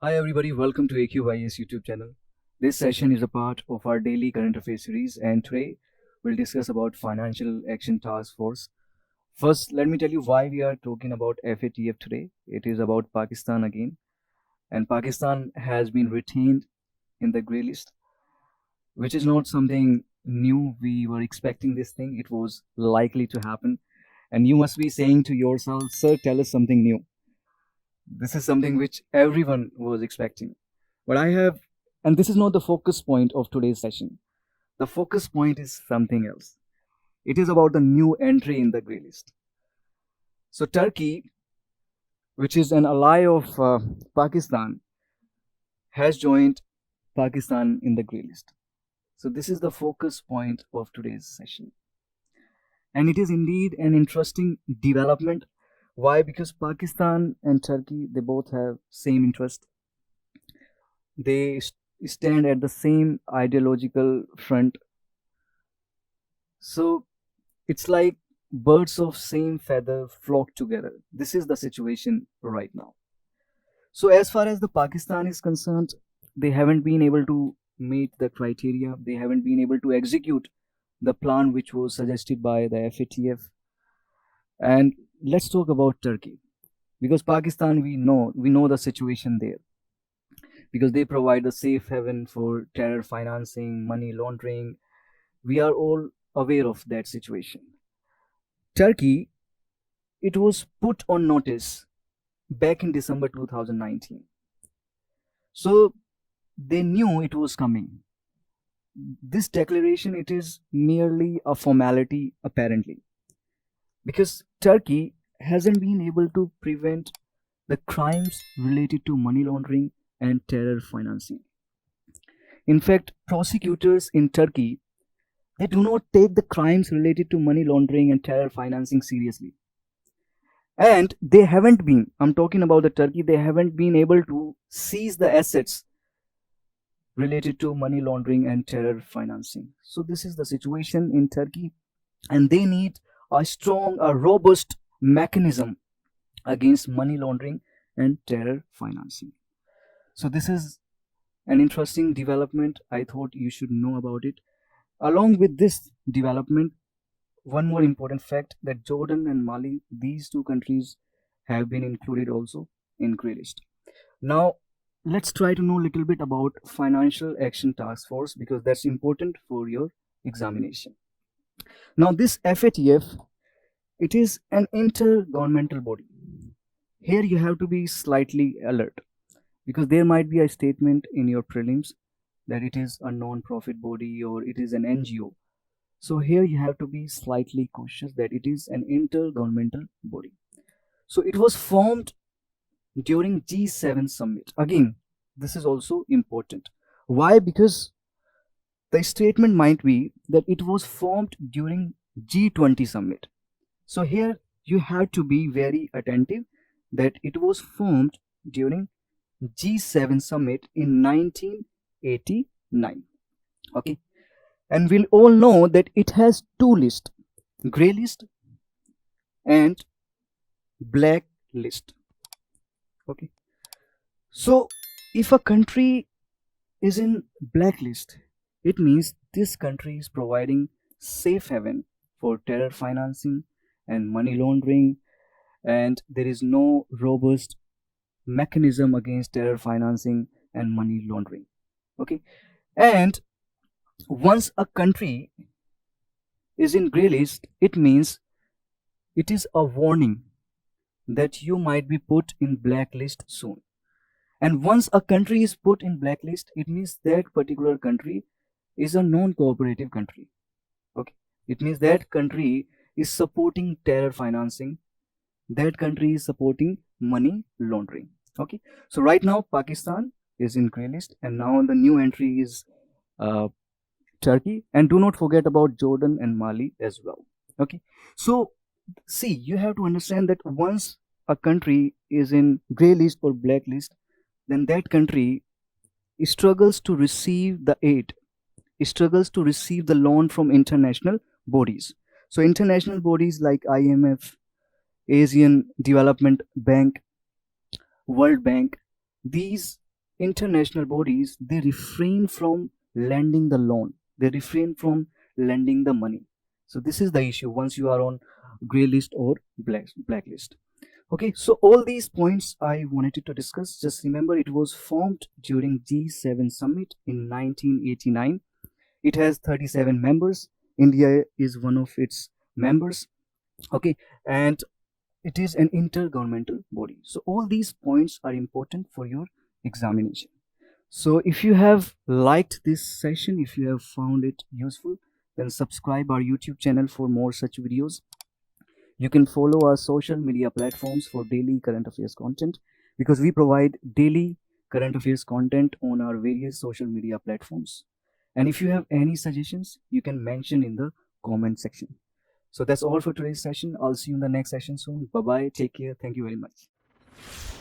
Hi everybody, welcome to Upsc Ias YouTube channel. This session is a part of our daily current affairs series, and today we'll discuss about Financial Action Task Force. First, let me tell you why we are talking about FATF today. It is about Pakistan again, and Pakistan has been retained in the grey list, which is not something new. We were expecting this thing, it was likely to happen, and you must be saying to yourself, sir, tell us something new. This is something which everyone was expecting. But and this is not the focus point of today's session. The focus point is something else. It is about the new entry in the grey list. So, Turkey, which is an ally of Pakistan, has joined Pakistan in the grey list. So, this is the focus point of today's session. And it is indeed an interesting development. Why? Because Pakistan and Turkey, they both have same interest. They stand at the same ideological front. So it's like birds of same feather flock together. This is the situation right now. So as far as the Pakistan is concerned, they haven't been able to meet the criteria. They haven't been able to execute the plan which was suggested by the FATF. And let's talk about Turkey, because Pakistan, we know the situation there, because they provide a safe haven for terror financing, money laundering. We are all aware of that situation. Turkey, it was put on notice back in December 2019. So they knew it was coming. This declaration, it is merely a formality apparently, because Turkey hasn't been able to prevent the crimes related to money laundering and terror financing. In fact, prosecutors in Turkey, they do not take the crimes related to money laundering and terror financing seriously. And they haven't been, I'm talking about the Turkey, they haven't been able to seize the assets related to money laundering and terror financing. So this is the situation in Turkey, and they need a strong, a robust mechanism against money laundering and terror financing. So this is an interesting development. I thought you should know about it. Along with this development, one more important fact, that Jordan and Mali, these two countries have been included also in grey list. Now, let's try to know a little bit about Financial Action Task Force, because that's important for your examination. Now, this FATF, it is an intergovernmental body. Here you have to be slightly alert, because there might be a statement in your prelims that it is a non-profit body or it is an NGO. So here you have to be slightly cautious that it is an intergovernmental body. So it was formed during G7 summit. Again, this is also important. Why? Because the statement might be that it was formed during G20 summit. So here you have to be very attentive that it was formed during G7 summit in 1989. Okay, and we'll all know that it has two lists, grey list and black list. Okay, so if a country is in blacklist, it means this country is providing safe haven for terror financing and money laundering, and there is no robust mechanism against terror financing and money laundering. Okay, and once a country is in grey list, it means it is a warning that you might be put in blacklist soon. And once a country is put in blacklist, it means that particular country is a non-cooperative country. Okay, it means that country is supporting terror financing, that country is supporting money laundering. Okay, so right now Pakistan is in grey list, and now the new entry is Turkey, and do not forget about Jordan and Mali as well. Okay, so see, you have to understand that once a country is in grey list or black list, then that country struggles to receive the aid, struggles to receive the loan from international bodies. So international bodies like IMF, Asian Development Bank, World Bank, these international bodies, they refrain from lending the loan, they refrain from lending the money. So this is the issue once you are on gray list or blacklist. Okay, so all these points I wanted to discuss. Just remember, it was formed during G7 summit in 1989. It has 37 members. India is one of its members. Okay, and it is an intergovernmental body. So all these points are important for your examination. So if you have liked this session, if you have found it useful, then subscribe our YouTube channel for more such videos. You can follow our social media platforms for daily current affairs content, because we provide daily current affairs content on our various social media platforms. And if you have any suggestions, you can mention in the comment section. So that's all for today's session. I'll see you in the next session soon. Bye bye. Take care. Thank you very much.